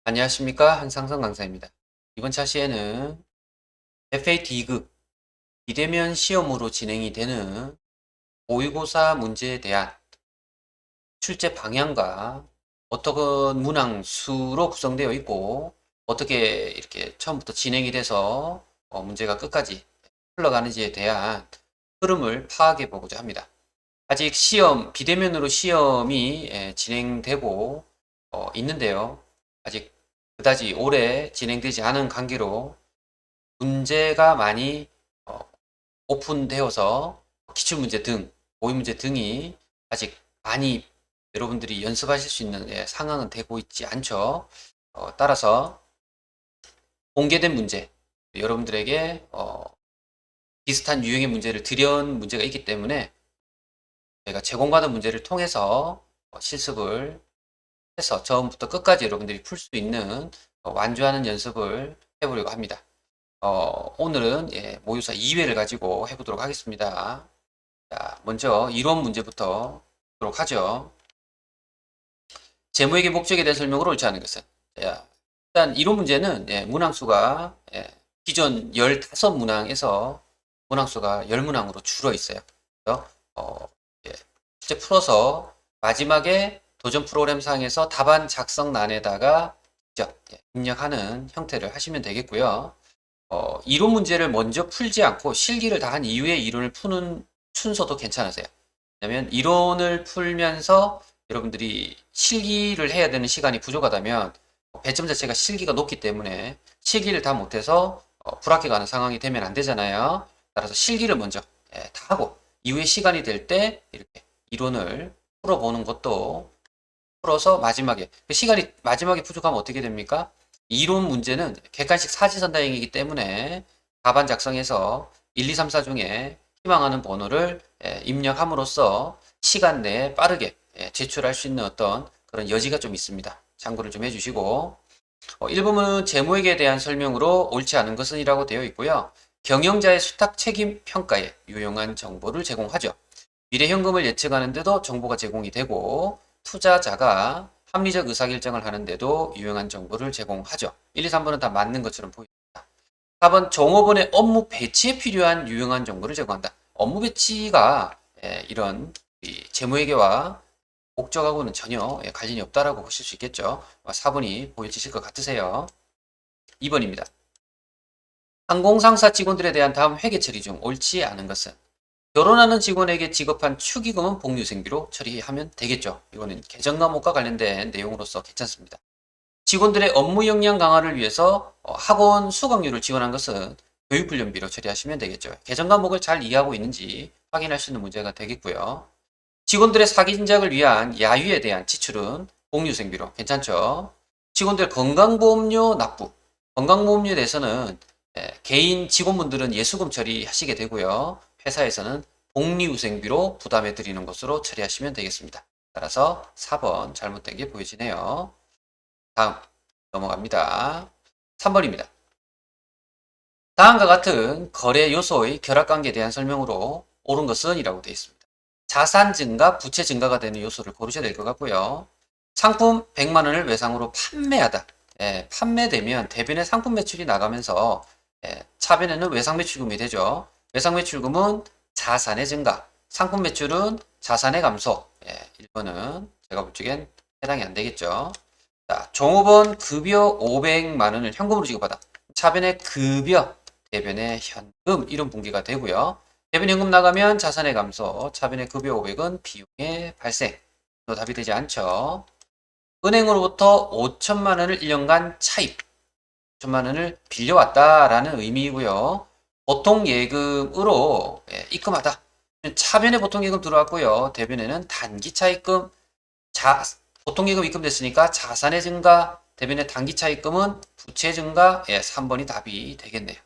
안녕하십니까, 한상선 강사입니다. 이번 차시에는 FAD급 비대면 시험으로 진행이 되는 모의고사 문제에 대한 출제 방향과 어떤 문항수로 구성되어 있고 어떻게 이렇게 처음부터 진행이 돼서 문제가 끝까지 흘러가는지에 대한 흐름을 파악해 보고자 합니다. 아직 비대면으로 시험이 진행되고 있는데요. 아직 그다지 오래 진행되지 않은 관계로 문제가 많이 어, 오픈되어서 기출문제 등, 모의문제 등이 아직 많이 여러분들이 연습하실 수 있는 상황은 되고 있지 않죠. 따라서 공개된 문제, 여러분들에게 비슷한 유형의 문제를 드려온 문제가 있기 때문에 제가 제공받은 문제를 통해서 실습을 해서 처음부터 끝까지 여러분들이 풀 수 있는 완주하는 연습을 해보려고 합니다. 오늘은 모의고사 2회를 가지고 해보도록 하겠습니다. 자, 먼저 이론 문제부터 보도록 하죠. 제목의 목적에 대한 설명으로 옳지 않은 것은. 자, 일단 이론 문제는 문항수가 기존 15문항에서 문항수가 10문항으로 줄어 있어요. 그래서 예, 실제 풀어서 마지막에 도전 프로그램 상에서 답안 작성란에다가 직접 입력하는 형태를 하시면 되겠고요. 이론 문제를 먼저 풀지 않고 실기를 다 한 이후에 이론을 푸는 순서도 괜찮으세요. 왜냐면 이론을 풀면서 여러분들이 실기를 해야 되는 시간이 부족하다면 배점 자체가 실기가 높기 때문에 실기를 다 못해서 불합격하는 상황이 되면 안 되잖아요. 따라서 실기를 먼저 다 하고 이후에 시간이 될 때 이렇게 이론을 풀어보는 것도 풀어서 마지막에 그 시간이 마지막에 부족하면 어떻게 됩니까? 이론 문제는 객관식 사지선다형이기 때문에 답안 작성해서 1, 2, 3, 4 중에 희망하는 번호를 입력함으로써 시간 내에 빠르게 제출할 수 있는 어떤 그런 여지가 좀 있습니다. 참고를 좀 해주시고 1부문은 재무액에 대한 설명으로 옳지 않은 것은 이라고 되어 있고요. 경영자의 수탁 책임 평가에 유용한 정보를 제공하죠. 미래 현금을 예측하는 데도 정보가 제공이 되고 투자자가 합리적 의사결정을 하는 데도 유용한 정보를 제공하죠. 1, 2, 3번은 다 맞는 것처럼 보입니다. 4번 종업원의 업무 배치에 필요한 유용한 정보를 제공한다. 업무 배치가 이런 재무회계와 목적하고는 전혀 관련이 없다라고 보실 수 있겠죠. 4번이 보여지실 것 같으세요. 2번입니다. 항공상사 직원들에 대한 다음 회계 처리 중 옳지 않은 것은 결혼하는 직원에게 지급한 축의금은 복리후생비로 처리하면 되겠죠. 이거는 개정 과목과 관련된 내용으로서 괜찮습니다. 직원들의 업무 역량 강화를 위해서 학원 수강료를 지원한 것은 교육훈련비로 처리하시면 되겠죠. 개정 과목을 잘 이해하고 있는지 확인할 수 있는 문제가 되겠고요. 직원들의 사기 진작을 위한 야유에 대한 지출은 복리후생비로 괜찮죠. 직원들 건강보험료 납부, 건강보험료에 대해서는 개인 직원분들은 예수금 처리하시게 되고요. 회사에서는 복리후생비로 부담해 드리는 것으로 처리하시면 되겠습니다. 따라서 4번 잘못된 게 보여지네요. 다음 넘어갑니다. 3번입니다. 다음과 같은 거래 요소의 결합관계에 대한 설명으로 옳은 것은 이라고 되어 있습니다. 자산 증가, 부채 증가가 되는 요소를 고르셔야 될 것 같고요. 상품 100만 원을 외상으로 판매하다. 판매되면 대변의 상품 매출이 나가면서 차변에는 외상 매출금이 되죠. 외상 매출금은 자산의 증가, 상품 매출은 자산의 감소. 1번은 제가 볼 적엔 해당이 안 되겠죠. 자, 종업원 급여 500만 원을 현금으로 지급하다. 차변의 급여, 대변의 현금 이런 분기가 되고요. 대변 현금 나가면 자산의 감소, 차변의 급여 500은 비용의 발생. 또 답이 되지 않죠. 은행으로부터 5천만 원을 1년간 차입, 5천만 원을 빌려왔다라는 의미이고요. 보통 예금으로 입금하다. 차변에 보통 예금 들어왔고요. 대변에는 단기 차입금, 보통 예금 입금됐으니까 자산의 증가, 대변의 단기 차입금은 부채 증가, 3번이 답이 되겠네요.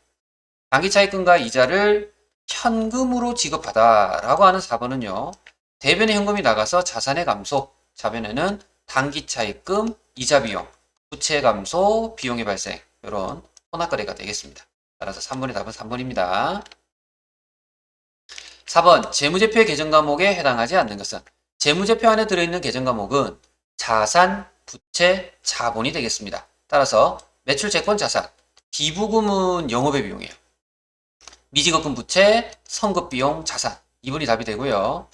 단기 차입금과 이자를 현금으로 지급하다라고 하는 4번은요. 대변의 현금이 나가서 자산의 감소, 차변에는 단기 차입금, 이자 비용, 부채 감소, 비용의 발생 이런 혼합거래가 되겠습니다. 따라서 3번의 답은 3번입니다. 4번 재무제표 개정 과목에 해당하지 않는 것은 재무제표 안에 들어있는 개정 과목은 자산, 부채, 자본이 되겠습니다. 따라서 매출 채권 자산, 기부금은 영업의 비용이에요. 미지급금 부채, 선급 비용 자산. 이분이 답이 되고요.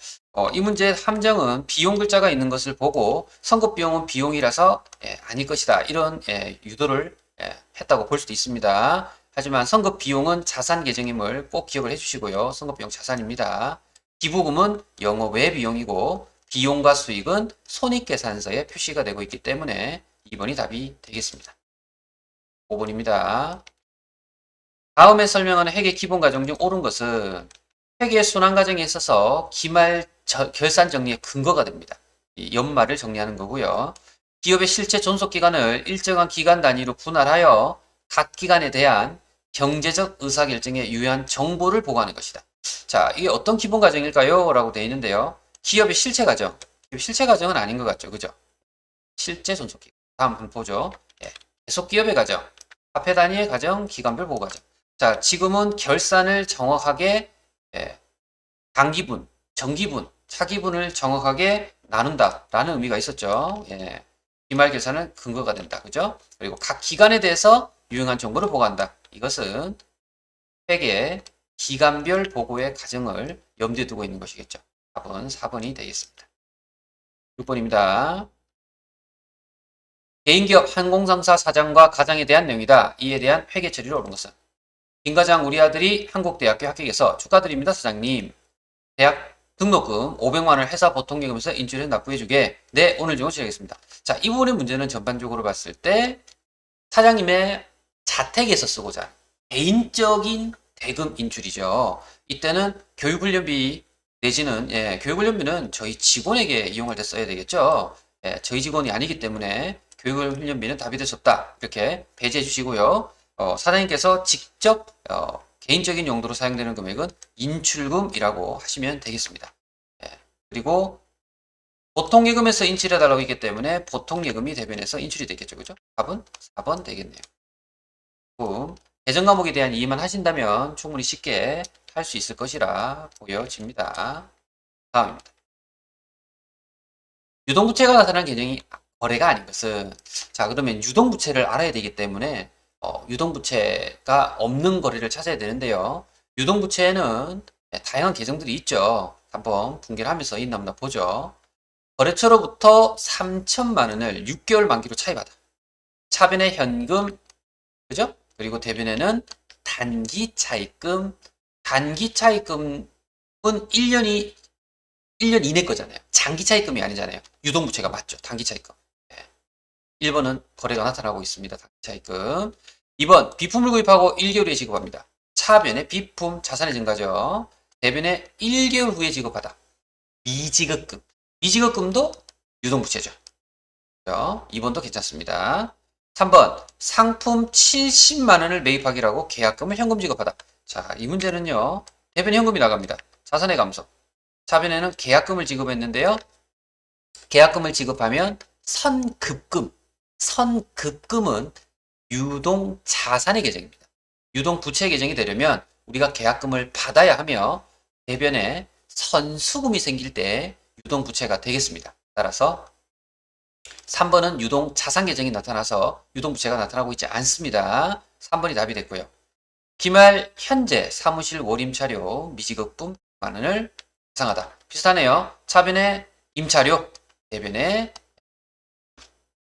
이 문제 함정은 비용 글자가 있는 것을 보고 선급 비용은 비용이라서 아닐 것이다. 이런 유도를 했다고 볼 수도 있습니다. 하지만 선급 비용은 자산 계정임을 꼭 기억을 해주시고요. 선급 비용 자산입니다. 기부금은 영업외 비용이고 비용과 수익은 손익계산서에 표시가 되고 있기 때문에 2번이 답이 되겠습니다. 5번입니다. 다음에 설명하는 회계 기본 과정 중 옳은 것은 회계 순환 과정에 있어서 기말 결산 정리의 근거가 됩니다. 이 연말을 정리하는 거고요. 기업의 실제 존속 기간을 일정한 기간 단위로 분할하여 각 기간에 대한 경제적 의사결정에 유효한 정보를 보고하는 것이다. 자, 이게 어떤 기본 과정일까요? 라고 되어 있는데요. 기업의 실체 과정. 실체 과정은 아닌 것 같죠. 그죠? 실제 존속 기간. 다음 한번 보죠. 계속 기업의 과정. 화폐 단위의 과정, 기간별 보고 과정. 자, 지금은 결산을 정확하게 단기분, 정기분, 차기분을 정확하게 나눈다라는 의미가 있었죠. 기말 결산은 근거가 된다. 그죠? 그리고 각 기간에 대해서 유용한 정보를 보고한다. 이것은 회계 기간별 보고의 과정을 염두에 두고 있는 것이겠죠. 답은 4번이 되겠습니다. 6번입니다. 개인기업 항공상사 사장과 가장에 대한 내용이다. 이에 대한 회계 처리를 옳은 것은 김 과장 우리 아들이 한국대학교 합격해서 축하드립니다 사장님. 대학 등록금 500만원을 회사 보통예금에서 인출해서 납부해주게. 네, 오늘 중으로 처리하겠습니다. 자, 이 부분의 문제는 전반적으로 봤을 때 사장님의 자택에서 쓰고자 하는 개인적인 대금 인출이죠. 이때는 교육훈련비 내지는 교육훈련비는 저희 직원에게 이용할 때 써야 되겠죠. 저희 직원이 아니기 때문에 교육훈련비는 답이 될 수 없다. 이렇게 배제해 주시고요. 사장님께서 직접 개인적인 용도로 사용되는 금액은 인출금이라고 하시면 되겠습니다. 그리고 보통예금에서 인출해달라고 했기 때문에 보통예금이 대변해서 인출이 되겠죠. 그죠? 답은 4번 되겠네요. 계정 과목에 대한 이해만 하신다면 충분히 쉽게 할 수 있을 것이라 보여집니다. 다음입니다. 유동부채가 나타난 계정이 거래가 아닌 것은, 자, 그러면 유동부채를 알아야 되기 때문에 유동부채가 없는 거래를 찾아야 되는데요. 유동부채에는 다양한 계정들이 있죠. 한번 분개를 하면서 있나 없나 보죠. 거래처로부터 3천만 원을 6개월 만기로 차입하다. 차변에 현금, 그죠? 그리고 대변에는 단기 차입금. 단기 차입금은 1년 이내 거잖아요. 장기 차입금이 아니잖아요. 유동부채가 맞죠. 단기 차입금. 1번은 거래가 나타나고 있습니다. 단기 차입금. 2번 비품을 구입하고 1개월 후에 지급합니다. 차변에 비품 자산의 증가죠. 대변에 1개월 후에 지급하다. 미지급금. 미지급금도 유동부채죠. 2번도 괜찮습니다. 3번 상품 70만 원을 매입하기라고 계약금을 현금 지급하다. 자, 이 문제는요. 대변에 현금이 나갑니다. 자산의 감소. 차변에는 계약금을 지급했는데요. 계약금을 지급하면 선급금. 선급금은 유동자산의 계정입니다. 유동부채 계정이 되려면 우리가 계약금을 받아야 하며 대변에 선수금이 생길 때 유동부채가 되겠습니다. 따라서 3번은 유동자산 계정이 나타나서 유동부채가 나타나고 있지 않습니다. 3번이 답이 됐고요. 기말 현재 사무실 월임차료 미지급금 만원을 계상하다. 비슷하네요. 차변에 임차료, 대변에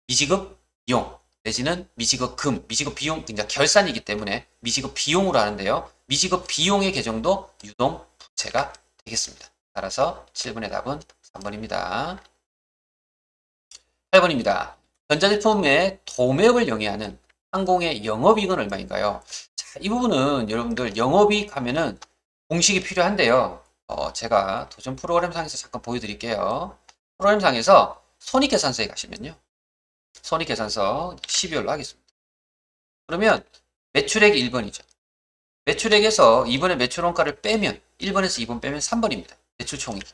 미지급 비용 내지는 미지급 금, 미지급 비용, 그러니까 결산이기 때문에 미지급 비용으로 하는데요. 미지급 비용의 계정도 유동 부채가 되겠습니다. 따라서 7번의 답은 3번입니다. 8번입니다. 전자제품의 도매업을 영위하는 항공의 영업이익은 얼마인가요? 자, 이 부분은 여러분들 영업이익 하면은 공식이 필요한데요. 제가 도전 프로그램상에서 잠깐 보여드릴게요. 프로그램상에서 손익계산서에 가시면요. 손익계산서 12월로 하겠습니다. 그러면 매출액이 1번이죠. 매출액에서 2번의 매출원가를 빼면 1번에서 2번 빼면 3번입니다. 매출총이익.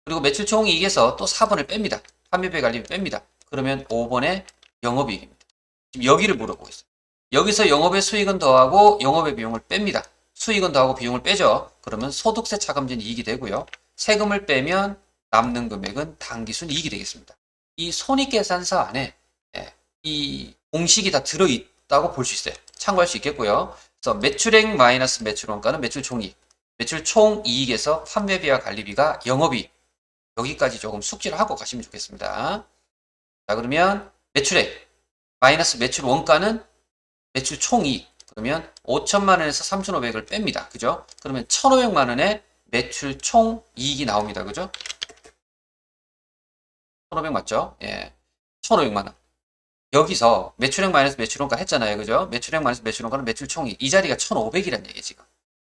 그리고 매출총이익에서 또 4번을 뺍니다. 판매비 관리비 뺍니다. 그러면 5번의 영업이익입니다. 지금 여기를 물어보고 있어요. 여기서 영업의 수익은 더하고 영업의 비용을 뺍니다. 수익은 더하고 비용을 빼죠. 그러면 소득세 차감전 이익이 되고요. 세금을 빼면 남는 금액은 당기순 이익이 되겠습니다. 이 손익계산서 안에 이 공식이 다 들어있다고 볼 수 있어요. 참고할 수 있겠고요. 그래서 매출액 마이너스 매출 원가는 매출 총이익. 매출 총이익에서 판매비와 관리비가 영업이익. 여기까지 조금 숙지를 하고 가시면 좋겠습니다. 자, 그러면 매출액 마이너스 매출 원가는 매출 총이익. 그러면 5천만 원에서 3,500을 뺍니다. 그죠? 그러면 1,500만 원의 매출 총이익이 나옵니다. 그죠? 1,500 맞죠? 예. 1,500만 원. 여기서 매출액 마이너스 매출 원가 했잖아요. 그죠? 매출액 마이너스 매출 원가는 매출 총이익. 이 자리가 1,500이란 얘기예요, 지금.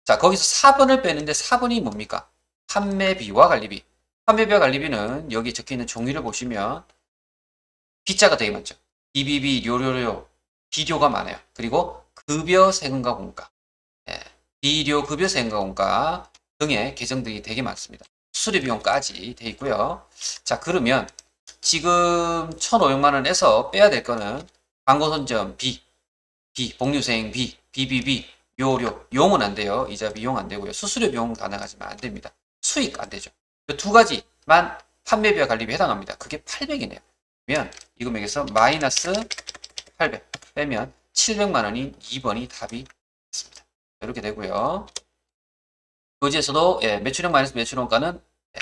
자, 거기서 4번을 빼는데 4번이 뭡니까? 판매비와 관리비. 판매비와 관리비는 여기 적혀있는 종이를 보시면 B자가 되게 많죠. 비비비, 료료료, 비료가 많아요. 그리고 급여, 세금과 공가, 예, 비료, 급여, 세금과 공가 등의 계정들이 되게 많습니다. 수수료 비용까지 돼 있고요. 자, 그러면 지금 1,500만 원에서 빼야 될 거는 광고 선점 B, 복류생 B, 비비비, 료료, 용은 안 돼요. 이자 비용 안 되고요. 수수료 비용 가능하지만 안 됩니다. 수익 안 되죠. 이 두 가지만 판매비와 관리비 해당합니다. 그게 800이네요. 그러면 이 금액에서 마이너스 800 빼면 700만 원인 2번이 답이 됐습니다. 이렇게 되고요. 교재에서도 예, 매출액 마이너스 매출 원가는 예,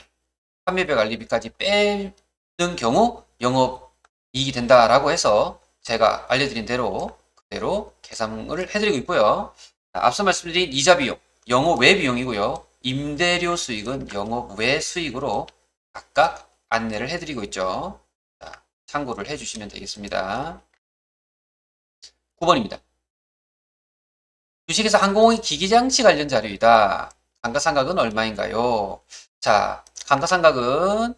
판매비 관리비까지 빼는 경우 영업이익이 된다라고 해서 제가 알려드린 대로 그대로 계산을 해드리고 있고요. 앞서 말씀드린 이자 비용, 영업 외 비용이고요. 임대료 수익은 영업 외 수익으로 각각 안내를 해드리고 있죠. 자, 참고를 해주시면 되겠습니다. 9번입니다. 주식에서 항공기 기기장치 관련 자료이다. 감가상각은 얼마인가요? 자, 감가상각은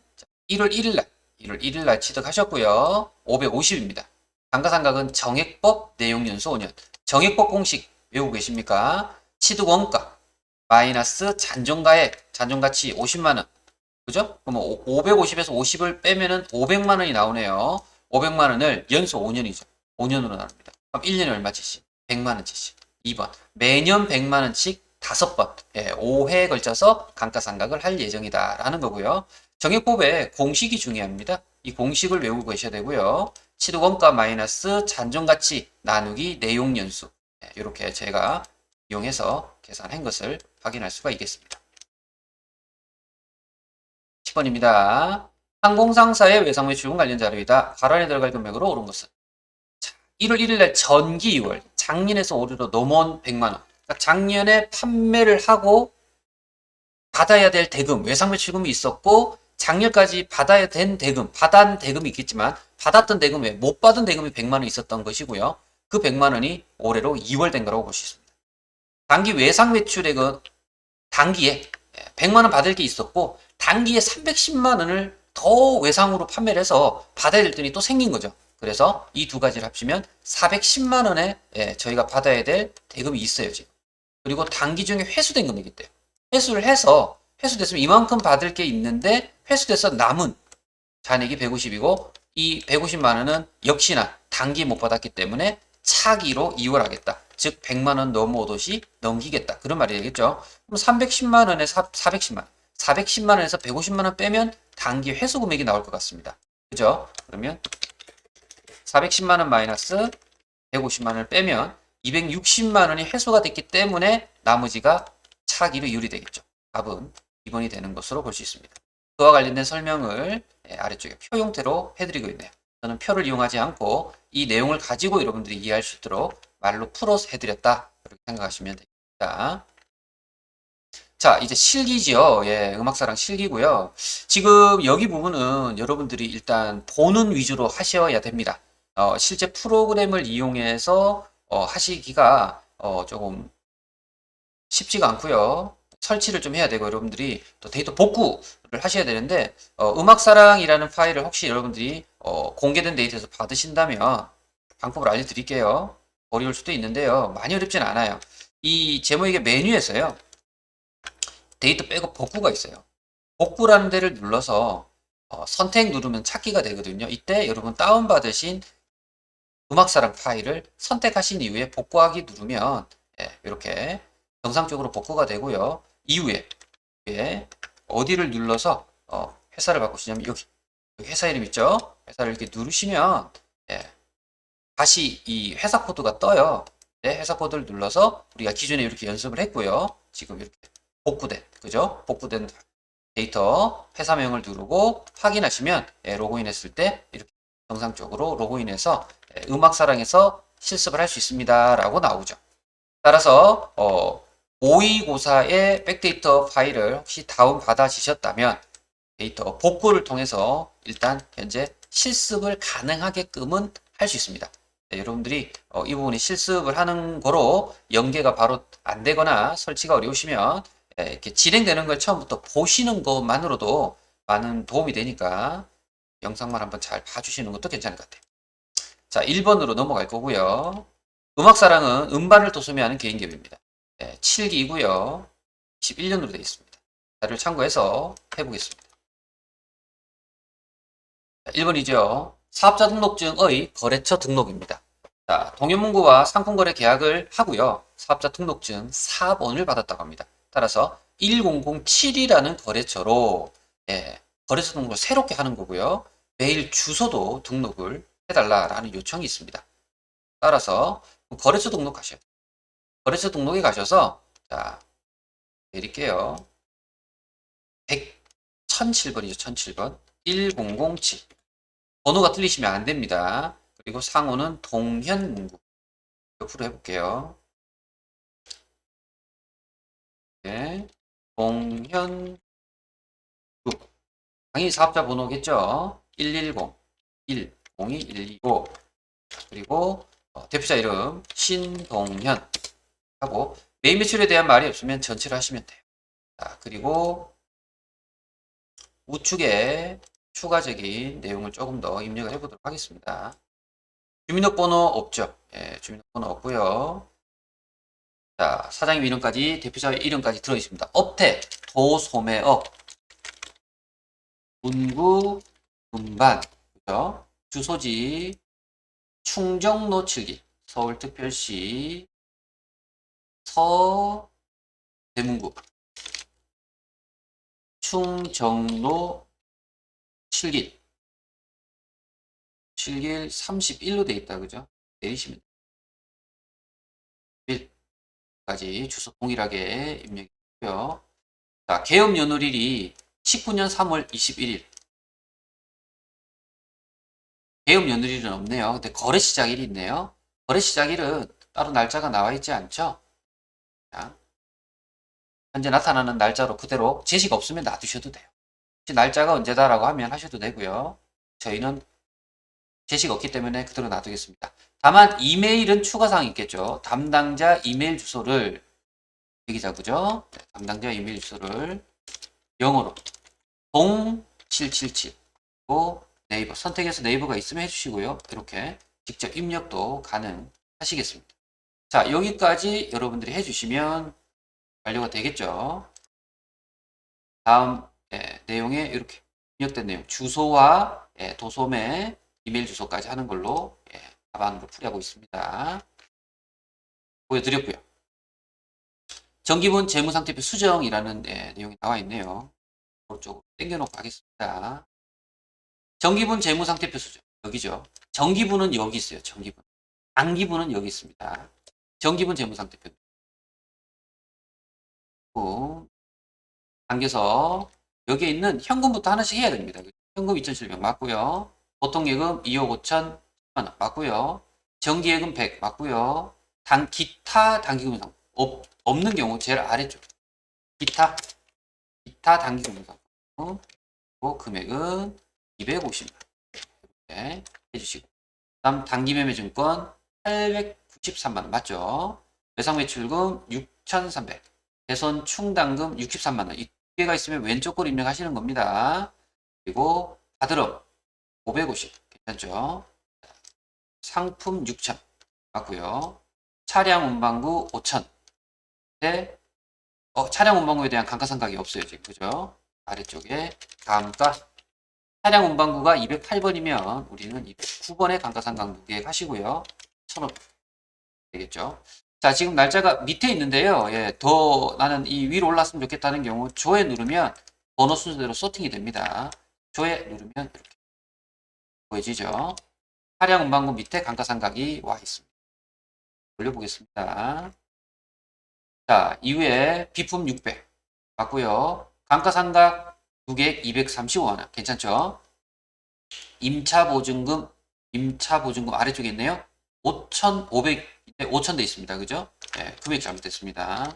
1월 1일 날 취득하셨고요. 550입니다. 감가상각은 정액법 내용연수 5년. 정액법 공식 외우고 계십니까? 취득원가 마이너스 잔존가액, 잔존가치 50만원. 그죠? 그러면 550에서 50을 빼면은 500만 원이 나오네요. 500만 원을 연속 5년이죠. 5년으로 나눕니다. 그럼 1년에 얼마치씩? 100만 원치씩. 2번. 매년 100만 원씩 5번. 예, 5회에 걸쳐서 감가상각을 할 예정이다라는 거고요. 정액법의 공식이 중요합니다. 이 공식을 외우고 계셔야 되고요. 취득원가 마이너스 잔존가치 나누기 내용연수. 예, 이렇게 제가 이용해서 계산한 것을 확인할 수가 있겠습니다. 10번입니다. 항공상사의 외상매출금 관련 자료이다. 가란에 들어갈 금액으로 오른 것은 1월 1일 날 전기 2월 작년에서 올해로 넘어온 100만 원. 그러니까 작년에 판매를 하고 받아야 될 대금, 외상매출금이 있었고 작년까지 받아야 된 대금, 받은 대금이 있겠지만 받았던 대금 외에 못 받은 대금이 100만 원 있었던 것이고요. 그 100만 원이 올해로 2월 된 거라고 볼 수 있습니다. 단기 외상매출액은 단기에 100만 원 받을 게 있었고 단기에 310만 원을 더 외상으로 판매를 해서 받아야 될 돈이 또 생긴 거죠. 그래서 이 두 가지를 합치면 410만 원에 저희가 받아야 될 대금이 있어요, 지금. 그리고 단기 중에 회수된 금액이 있대요. 회수를 해서 회수됐으면 이만큼 받을 게 있는데 회수돼서 남은 잔액이 150이고 이 150만 원은 역시나 단기 못 받았기 때문에 차기로 이월하겠다. 즉 100만 원 넘어오듯이 넘기겠다. 그런 말이 되겠죠. 그럼 310만 원에 410만 원. 410만 원에서 150만 원 빼면 단기 회수 금액이 나올 것 같습니다. 그죠? 그러면 410만 원 마이너스 150만 원을 빼면 260만 원이 회수가 됐기 때문에 나머지가 차기로 이율이 되겠죠. 답은 2번이 되는 것으로 볼 수 있습니다. 그와 관련된 설명을 아래쪽에 표 형태로 해드리고 있네요. 저는 표를 이용하지 않고 이 내용을 가지고 여러분들이 이해할 수 있도록 말로 풀어서 해드렸다. 이렇게 생각하시면 됩니다. 자, 이제 실기지요. 예, 음악사랑 실기고요. 지금 여기 부분은 여러분들이 일단 보는 위주로 하셔야 됩니다. 실제 프로그램을 이용해서 하시기가 조금 쉽지가 않고요. 설치를 좀 해야 되고 여러분들이 또 데이터 복구를 하셔야 되는데 음악사랑이라는 파일을 혹시 여러분들이 공개된 데이터에서 받으신다면 방법을 알려드릴게요. 어려울 수도 있는데요. 많이 어렵진 않아요. 이 제목의 메뉴에서요. 데이터 백업 복구가 있어요. 복구라는 데를 눌러서 선택 누르면 찾기가 되거든요. 이때 여러분 다운받으신 음악사랑 파일을 선택하신 이후에 복구하기 누르면 이렇게 정상적으로 복구가 되고요. 이후에 어디를 눌러서 회사를 바꾸시냐면 여기 회사 이름 있죠? 회사를 이렇게 누르시면 다시 이 회사 코드가 떠요. 네, 회사 코드를 눌러서 우리가 기존에 이렇게 연습을 했고요. 지금 이렇게 복구된, 그죠? 복구된 데이터 회사명을 누르고 확인하시면 로그인했을 때 이렇게 정상적으로 로그인해서 음악사랑에서 실습을 할 수 있습니다. 라고 나오죠. 따라서 모의고사의 백데이터 파일을 혹시 다운받아지셨다면 데이터 복구를 통해서 일단 현재 실습을 가능하게끔은 할 수 있습니다. 네, 여러분들이 이 부분이 실습을 하는 거로 연계가 바로 안 되거나 설치가 어려우시면 이렇게 진행되는 걸 처음부터 보시는 것만으로도 많은 도움이 되니까 영상만 한번 잘 봐주시는 것도 괜찮을 것 같아요. 자, 1번으로 넘어갈 거고요. 음악사랑은 음반을 도소매하는 개인 기업입니다. 7기이고요. 21년으로 되어 있습니다. 자료를 참고해서 해보겠습니다. 1번이죠. 사업자 등록증의 거래처 등록입니다. 자, 동현문구와 상품거래 계약을 하고요. 사업자 등록증 4번을 받았다고 합니다. 따라서 1007이라는 거래처로 거래처 등록을 새롭게 하는 거고요. 메일 주소도 등록을 해달라라는 요청이 있습니다. 따라서 거래처 등록하셔야 돼요. 거래처 등록에 가셔서 자, 내릴게요. 1007번이죠. 1007번. 1007. 번호가 틀리시면 안 됩니다. 그리고 상호는 동현문구. 옆으로 해볼게요. 네. 동현구. 당연히 사업자 번호겠죠. 110, 1, 02, 125. 그리고 대표자 이름 신동현 하고 메인 매출에 대한 말이 없으면 전체를 하시면 돼요. 자, 그리고 우측에 추가적인 내용을 조금 더 입력을 해보도록 하겠습니다. 주민등록번호 없죠? 예, 주민등록번호 없고요. 자, 사장님 이름까지 대표자 이름까지 들어있습니다. 업태, 도소매업, 문구, 음반, 그죠? 주소지, 충정로 7기, 서울특별시 서대문구, 충정로 7길, 7길 31로 되어 있다, 그죠? 내리시면 1까지 주소 동일하게 입력했고요. 자, 개업 연월일이 19년 3월 21일. 개업 연월일은 없네요. 근데 거래 시작일이 있네요. 거래 시작일은 따로 날짜가 나와 있지 않죠? 자, 현재 나타나는 날짜로 그대로 제시가 없으면 놔두셔도 돼요. 날짜가 언제다라고 하면 하셔도 되고요. 저희는 제시가 없기 때문에 그대로 놔두겠습니다. 다만 이메일은 추가사항이 있겠죠. 담당자 이메일 주소를 대기자구죠. 네, 담당자 이메일 주소를 영어로 동777 네이버 선택해서 네이버가 있으면 해주시고요. 이렇게 직접 입력도 가능하시겠습니다. 자, 여기까지 여러분들이 해주시면 완료가 되겠죠. 다음 내용에 이렇게 입력된 내용 주소와 도소매 이메일 주소까지 하는 걸로 답안으로 풀이하고 있습니다. 보여드렸고요. 정기분 재무상태표 수정이라는 내용이 나와 있네요. 오른쪽으로 당겨놓고 하겠습니다. 정기분 재무상태표 수정 여기죠. 정기분은 여기 있어요. 정기분. 단기분은 여기 있습니다. 정기분 재무상태표 당겨서 여기에 있는 현금부터 하나씩 해야 됩니다. 현금 2,700 맞고요. 보통예금 2억 5천 원 맞고요. 정기예금 100 맞고요. 기타 단기금 상품 없는 경우 제일 아래쪽 기타 단기금 상품 금액은 250만 이렇게 해주시고 다음 단기매매증권 893만 원 맞죠? 외상매출금 6,300 대손 충당금 63만 원 이 두 개가 있으면 왼쪽 걸 입력하시는 겁니다. 그리고 받으럼 550 괜찮죠? 상품 6,000 맞고요. 차량 운반구 5,000 네. 차량 운반구에 대한 감가상각이 없어요 지금 그죠? 아래쪽에 감가 차량 운반구가 208번이면 우리는 209번에 감가상각 무계획 하시고요. 1,000원 되겠죠. 자, 지금 날짜가 밑에 있는데요. 더 나는 이 위로 올랐으면 좋겠다는 경우 조에 누르면 번호 순서대로 소팅이 됩니다. 조에 누르면 이렇게 보여지죠. 차량 운반구 밑에 감가상각이 와 있습니다. 올려보겠습니다. 자, 이후에 비품 600 맞고요. 감가상각 두개 235만원. 괜찮죠? 임차보증금 아래쪽에 있네요. 5,500, 5,000 돼 있습니다. 그죠? 네, 금액 잘못됐습니다.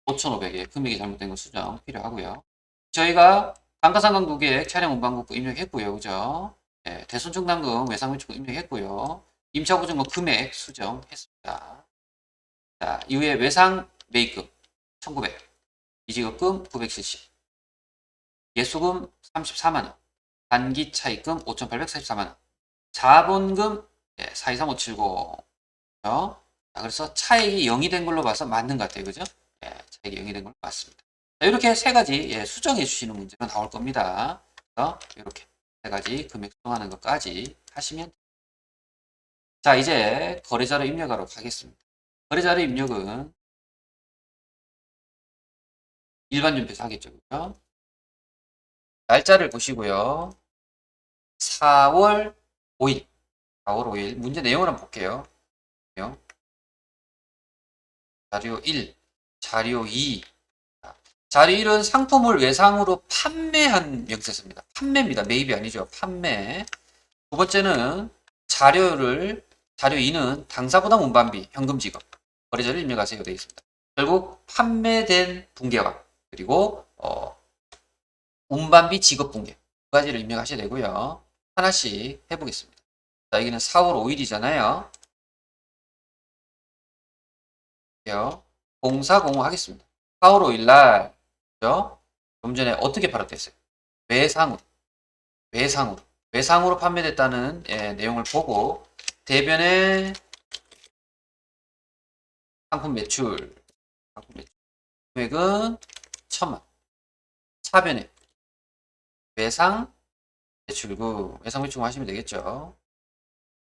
5,500에 금액이 잘못된 거 수정 필요하고요. 저희가 감가상각 두개 차량 운반국부 입력했고요. 그죠? 네, 대손증당금 외상매축금 입력했고요. 임차보증금 금액 수정했습니다. 자, 이후에 외상 매입금 1,900, 이직업금 970, 예수금 34만원, 단기 차입금 5,844만원, 자본금 423570. 자, 그래서 차익이 0이 된 걸로 봐서 맞는 것 같아요. 그죠? 예, 차익이 0이 된 걸로 맞습니다. 자, 이렇게 세 가지 수정해 주시는 문제가 나올 겁니다. 그래서 이렇게 세 가지 금액 수정하는 것까지 하시면. 자, 이제 거래자료 입력하러 가겠습니다. 거래자료 입력은 일반 준표에서 하겠죠. 그죠? 날짜를 보시고요. 4월 5일. 4월 5일. 문제 내용을 한번 볼게요. 자료 1, 자료 2. 자료 1은 상품을 외상으로 판매한 명세서입니다. 판매입니다. 매입이 아니죠. 판매. 두 번째는 자료 2는 당사부담 운반비, 현금 지급, 거래자를 입력하세요. 되어 있습니다. 결국 판매된 분계와 그리고 운반비 지급 분계 두 가지를 입력하셔야 되고요. 하나씩 해보겠습니다. 자, 여기는 4월 5일이잖아요. 공사공호 하겠습니다. 4월 5일 날, 그죠? 좀 전에 어떻게 팔았댔어요? 외상으로. 외상으로 판매됐다는 내용을 보고, 대변의 상품 매출 금액은 1,000만. 차변에 외상 매출금 하시면 되겠죠.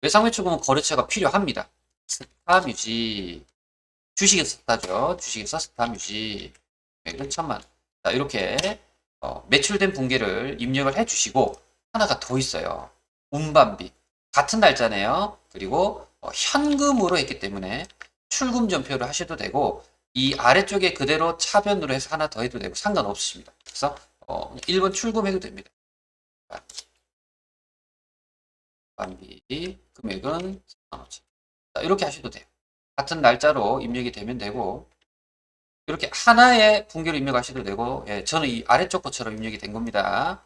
외상 매출금은 거래처가 필요합니다. 스타뮤직. 주식에서 스타죠. 주식에서 스타뮤직. 금액은 1,000만. 자, 이렇게 매출된 분계를 입력을 해주시고, 하나가 더 있어요. 운반비. 같은 날짜네요. 그리고 현금으로 했기 때문에 출금 전표를 하셔도 되고, 이 아래쪽에 그대로 차변으로 해서 하나 더 해도 되고 상관없으십니다. 그래서 1번 출금해도 됩니다. 운반비 금액은 4만원치. 이렇게 하셔도 돼요. 같은 날짜로 입력이 되면 되고, 이렇게 하나의 분계로 입력하셔도 되고, 저는 이 아래쪽 것처럼 입력이 된 겁니다.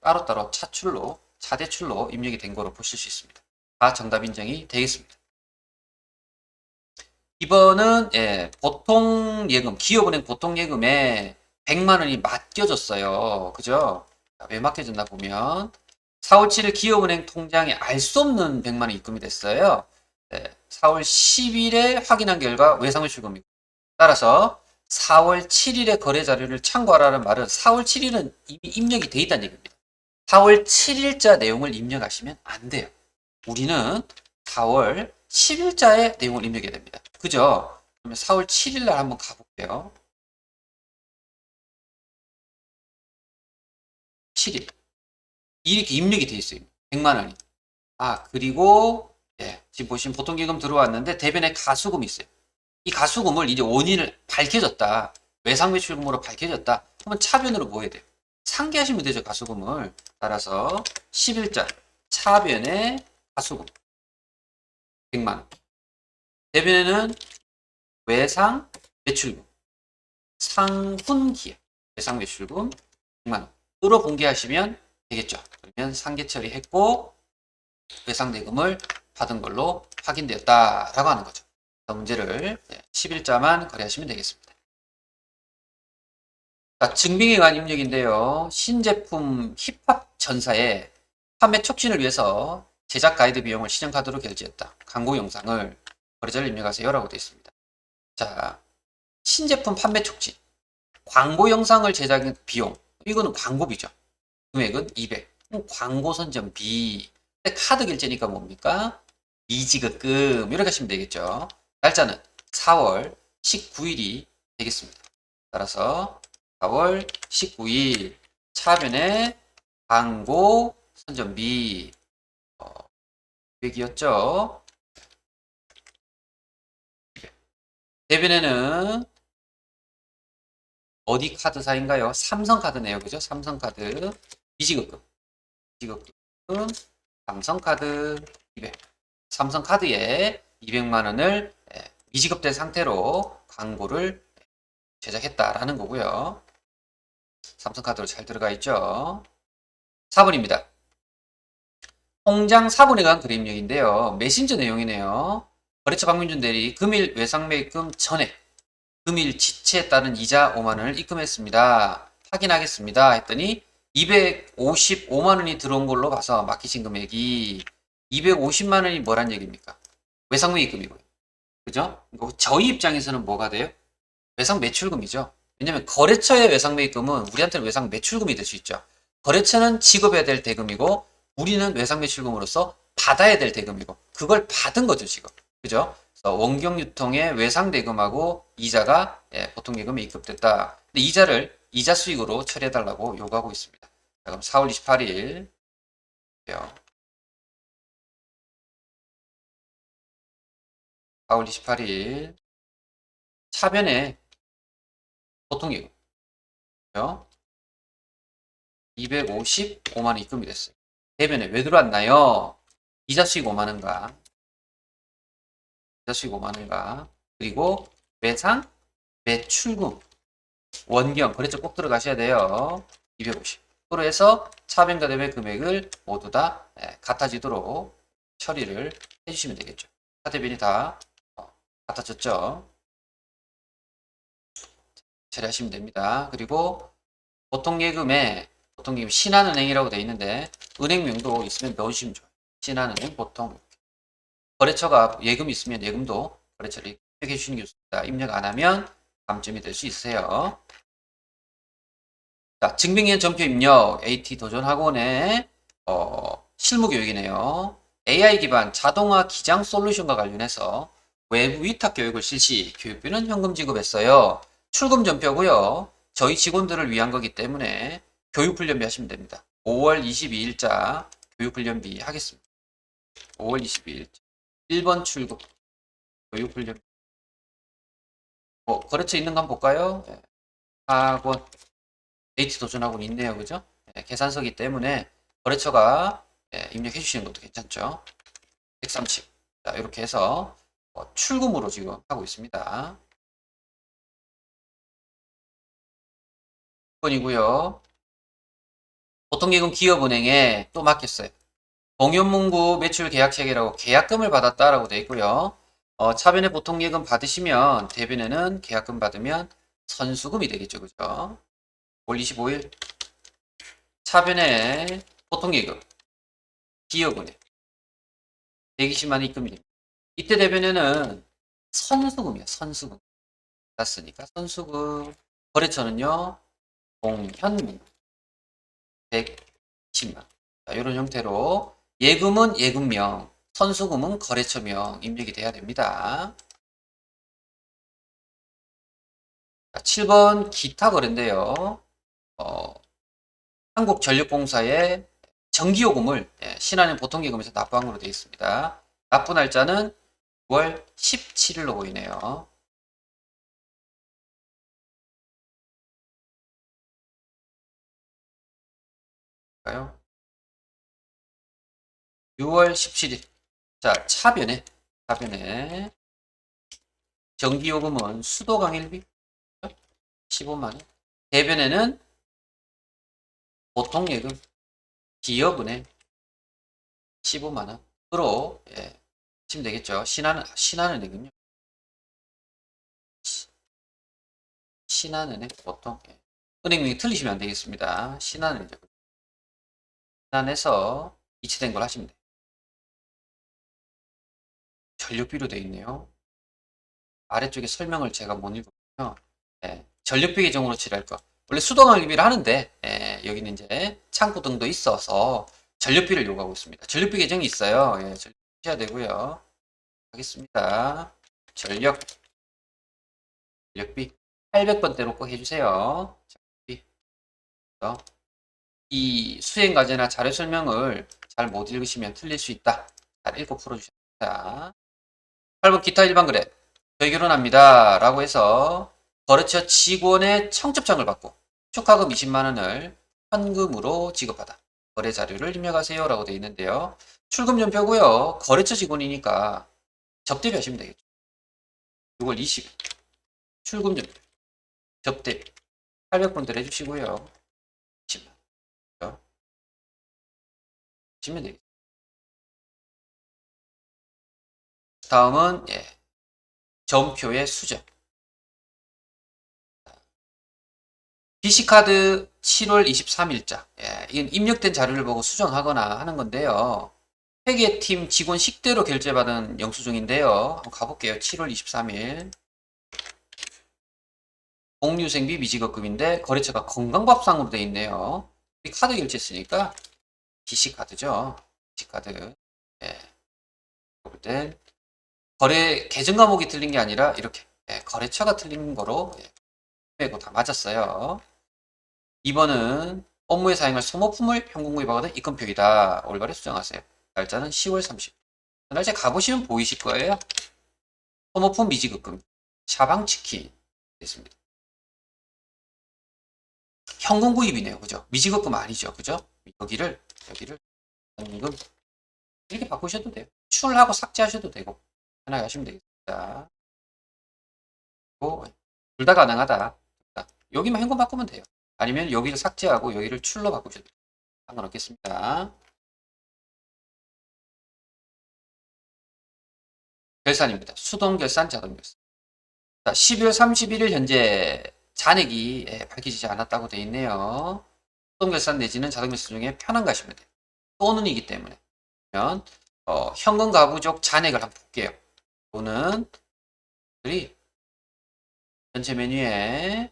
따로따로 차대출로 입력이 된 거로 보실 수 있습니다. 다 정답 인정이 되겠습니다. 이번은 보통예금, 기업은행 보통예금에 100만 원이 맡겨졌어요. 그죠? 왜 맡겨졌나 보면 4월 7일 기업은행 통장에 알 수 없는 100만 원 입금이 됐어요. 4월 10일에 확인한 결과 외상매출금이고, 따라서 4월 7일의 거래 자료를 참고하라는 말은 4월 7일은 이미 입력이 돼 있다는 얘기입니다. 4월 7일자 내용을 입력하시면 안 돼요. 우리는 4월 10일자의 내용을 입력해야 됩니다. 그죠? 그러면 4월 7일 날 한번 가볼게요. 7일. 이렇게 입력이 돼 있어요. 100만 원이. 그리고 지금 보시면 보통기금 들어왔는데 대변에 가수금이 있어요. 이 가수금을 이제 원인을 밝혀졌다. 외상매출금으로 밝혀졌다. 그러면 차변으로 뭐 해야 돼요? 상기하시면 되죠. 가수금을. 따라서 10일자 차변에 가수금 100만원. 대변에는 외상매출금 상훈기업 외상매출금 100만원으로 공개하시면 되겠죠. 그러면 상계 처리했고 외상대금을 받은 걸로 확인되었다라고 하는 거죠. 문제를 10일자만 거래하시면 되겠습니다. 자, 증빙에 관한 입력인데요. 신제품 힙합 전사에 판매 촉진을 위해서 제작 가이드 비용을 신용카드로 결제했다. 광고 영상을 거래자를 입력하세요 라고 되어 있습니다. 자, 신제품 판매 촉진. 광고 영상을 제작한 비용. 이거는 광고비죠. 금액은 200. 광고 선전비. 카드 결제니까 뭡니까? 이지급금. 이렇게 하시면 되겠죠. 날짜는 4월 19일이 되겠습니다. 따라서 4월 19일 차변에 광고 선전비 200이었죠. 대변에는 어디 카드사인가요? 삼성카드네요. 그죠? 삼성카드 미지급금. 미지급금 삼성카드 200. 삼성카드에 200만 원을 미지급된 상태로 광고를 제작했다라는 거고요. 삼성카드로 잘 들어가 있죠. 4번입니다. 통장 4번에 관한 그림력인데요. 메신저 내용이네요. 거래처 박민준 대리 금일 외상매입금 전액 금일 지체에 따른 이자 5만 원을 입금했습니다. 확인하겠습니다. 했더니 255만 원이 들어온 걸로 봐서 맡기신 금액이 250만 원이 뭐란 얘기입니까? 외상매입금이고요. 그죠? 저희 입장에서는 뭐가 돼요? 외상 매출금이죠. 왜냐면 거래처의 외상 매입금은 우리한테는 외상 매출금이 될 수 있죠. 거래처는 지급해야 될 대금이고 우리는 외상 매출금으로서 받아야 될 대금이고 그걸 받은 거죠 지금. 그죠? 그래서 원경 유통의 외상 대금하고 이자가 보통 예금에 입금됐다. 근데 이자를 이자 수익으로 처리해달라고 요구하고 있습니다. 자, 그럼 4월 28일 4월 28일 차변에 보통 예금 255만 원 입금이 됐어요. 대변에 왜 들어왔나요? 이자 수익 5만 원가, 이자 수익 5만 원가, 그리고 매상, 매출금, 원경, 거래처 꼭 들어가셔야 돼요. 250. 으로 해서 차변과 대변 금액을 모두 다 같아지도록 처리를 해주시면 되겠죠. 차대변이 다 같아졌죠. 처리하시면 됩니다. 그리고 보통예금 신한은행이라고 되어 있는데 은행명도 있으면 넣으시면 좋아요. 신한은행 보통 거래처가 예금 있으면 예금도 거래처를 입력해 주시는 게 좋습니다. 입력 안 하면 감점이 될 수 있으세요. 자, 증빙인 전표 입력 AT 도전학원의 실무 교육이네요. AI 기반 자동화 기장 솔루션과 관련해서 외부 위탁 교육을 실시, 교육비는 현금 지급했어요. 출금 전표고요. 저희 직원들을 위한 거기 때문에 교육훈련비 하시면 됩니다. 5월 22일자 교육훈련비 하겠습니다. 5월 22일자 1번 출금 교육훈련 거래처 있는 거 한번 볼까요? 학원 데이트 도전학원 있네요. 그죠? 계산서기 때문에 거래처가 입력해 주시는 것도 괜찮죠. 130. 자, 이렇게 해서 출금으로 지금 하고 있습니다. 6번이고요. 보통예금 기업은행에 또 맡겼어요. 공연문구 매출 계약 체계라고 계약금을 받았다라고 되어 있고요. 차변에 보통예금 받으시면 대변에는 계약금 받으면 선수금이 되겠죠. 그죠? 올 25일 차변에 보통예금 기업은행 120만 원 입금이 됩니다. 이때 대변에는 선수금이야. 선수금 받았으니까 선수금 거래처는요. 공현문 110만 이런 형태로 예금은 예금명 선수금은 거래처명 입력이 돼야 됩니다. 자, 7번 기타 거래인데요. 한국전력공사의 전기요금을 신한은행 보통예금에서 납부한 걸로 되어 있습니다. 납부 날짜는 9월 17일로 보이네요. 볼까요? 6월 17일. 자, 차변에 전기요금은 수도강일비 15만 원. 대변에는 보통예금 기업은행 15만 원으로 치면 되겠죠. 신한은행은요. 신한은행 보통 은행명이 틀리시면 안 되겠습니다. 신한은행 신한에서 이체된 걸 하시면 돼요. 전력비로 되어 있네요. 아래쪽에 설명을 제가 못 읽었군요. 전력비 계정으로 처리할 거. 원래 수도관리비를 하는데 여기는 이제 창구 등도 있어서 전력비를 요구하고 있습니다. 전력비 계정이 있어요. 전력비 해야 되고요. 하겠습니다. 전력비 800번대로 꼭 해주세요. 전력비. 이 수행 과제나 자료 설명을 잘 못 읽으시면 틀릴 수 있다. 잘 읽고 풀어주셔야 됩니다. 8번 기타 일반 거래. 저희 결혼합니다. 라고 해서 거래처 직원의 청첩장을 받고 축하금 20만 원을 현금으로 지급하다. 거래 자료를 입력하세요. 라고 되어 있는데요. 출금 연표고요. 거래처 직원이니까 접대비 하시면 되겠죠. 6월 20일 출금 연표 접대비 800번 해주시고요. 10만 원 하시면 되겠죠. 다음은 전표의 수정. BC카드 7월 23일자. 이건 입력된 자료를 보고 수정하거나 하는 건데요. 회계팀 직원 식대로 결제받은 영수증인데요. 한번 가볼게요. 7월 23일. 공유생비 미지급금인데 거래처가 건강밥상으로 되어 있네요. 이 카드 결제했으니까 BC카드죠. BC카드. 볼 땐 거래 계정 과목이 틀린 게 아니라 이렇게 거래처가 틀린 거로 빼고 다 맞았어요. 2번은 업무에 사용할 소모품을 현금구입 받은 입금표이다. 올바로 수정하세요. 날짜는 10월 30일. 날짜 가보시면 보이실 거예요. 소모품 미지급금 샤방치킨 됐습니다. 현금 구입이네요. 그죠? 미지급금 아니죠. 그죠? 여기를 현금 이렇게 바꾸셔도 돼요. 출하고 삭제하셔도 되고 편하게 하시면 되겠습니다. 둘 다 가능하다. 여기만 현금 바꾸면 돼요. 아니면 여기를 삭제하고 여기를 출로 바꾸셔도 돼요. 상관없겠습니다. 결산입니다. 수동 결산, 자동 결산. 자, 12월 31일 현재 잔액이 밝혀지지 않았다고 되어 있네요. 수동 결산 내지는 자동 결산 중에 편한 거 하시면 돼요. 또는이기 때문에. 그러면 현금 가부족 잔액을 한번 볼게요. 또는 전체 메뉴에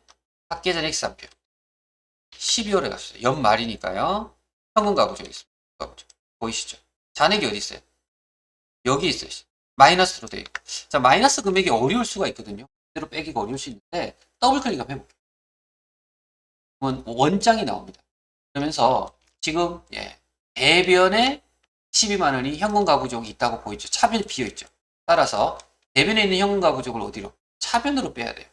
합계 잔액 시산표 12월에 갔어요. 연말이니까요. 현금 가부족 있습니다. 가부족. 보이시죠? 잔액이 어디 있어요? 여기 있어요. 마이너스로 되어 있고. 자, 마이너스 금액이 어려울 수가 있거든요. 그대로 빼기가 어려울 수 있는데 더블 클릭 한번 해볼게요. 그러면 원장이 나옵니다. 그러면서 지금 대변에 12만 원이 현금 가부족이 있다고 보이죠. 차변이 비어 있죠. 따라서 대변에 있는 현금 가부족을 어디로? 차변으로 빼야 돼요.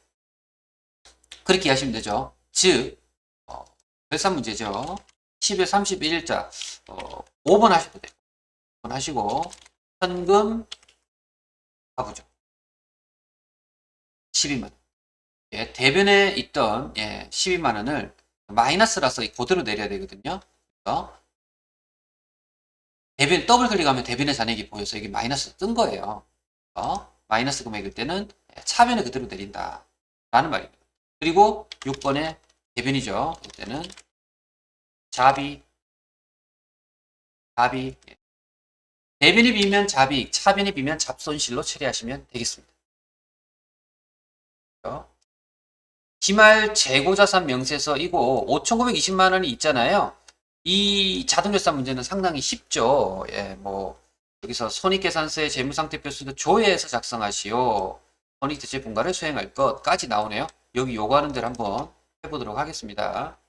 그렇게 하시면 되죠. 즉 결산 문제죠. 10월 31일자 5번 하셔도 돼요. 5번 하시고 현금 가부족 12만 원. 대변에 있던 12만 원을 마이너스라서 그대로 내려야 되거든요. 그래서 대변 더블 클릭하면 대변의 잔액이 보여서 이게 마이너스 뜬 거예요. 마이너스 금액일 때는 차변을 그대로 내린다 라는 말입니다. 그리고 6번에 대변이죠. 이때는 자비 대변이 비면 자비, 차변이 비면 잡손실로 처리하시면 되겠습니다. 기말 재고자산 명세서 이거 5,920만 원이 있잖아요. 이 자동결산 문제는 상당히 쉽죠. 여기서 손익계산서의 재무상태표수도 조회해서 작성하시오. 손익대체 분과를 수행할 것까지 나오네요. 여기 요구하는 대로 한번 해보도록 하겠습니다.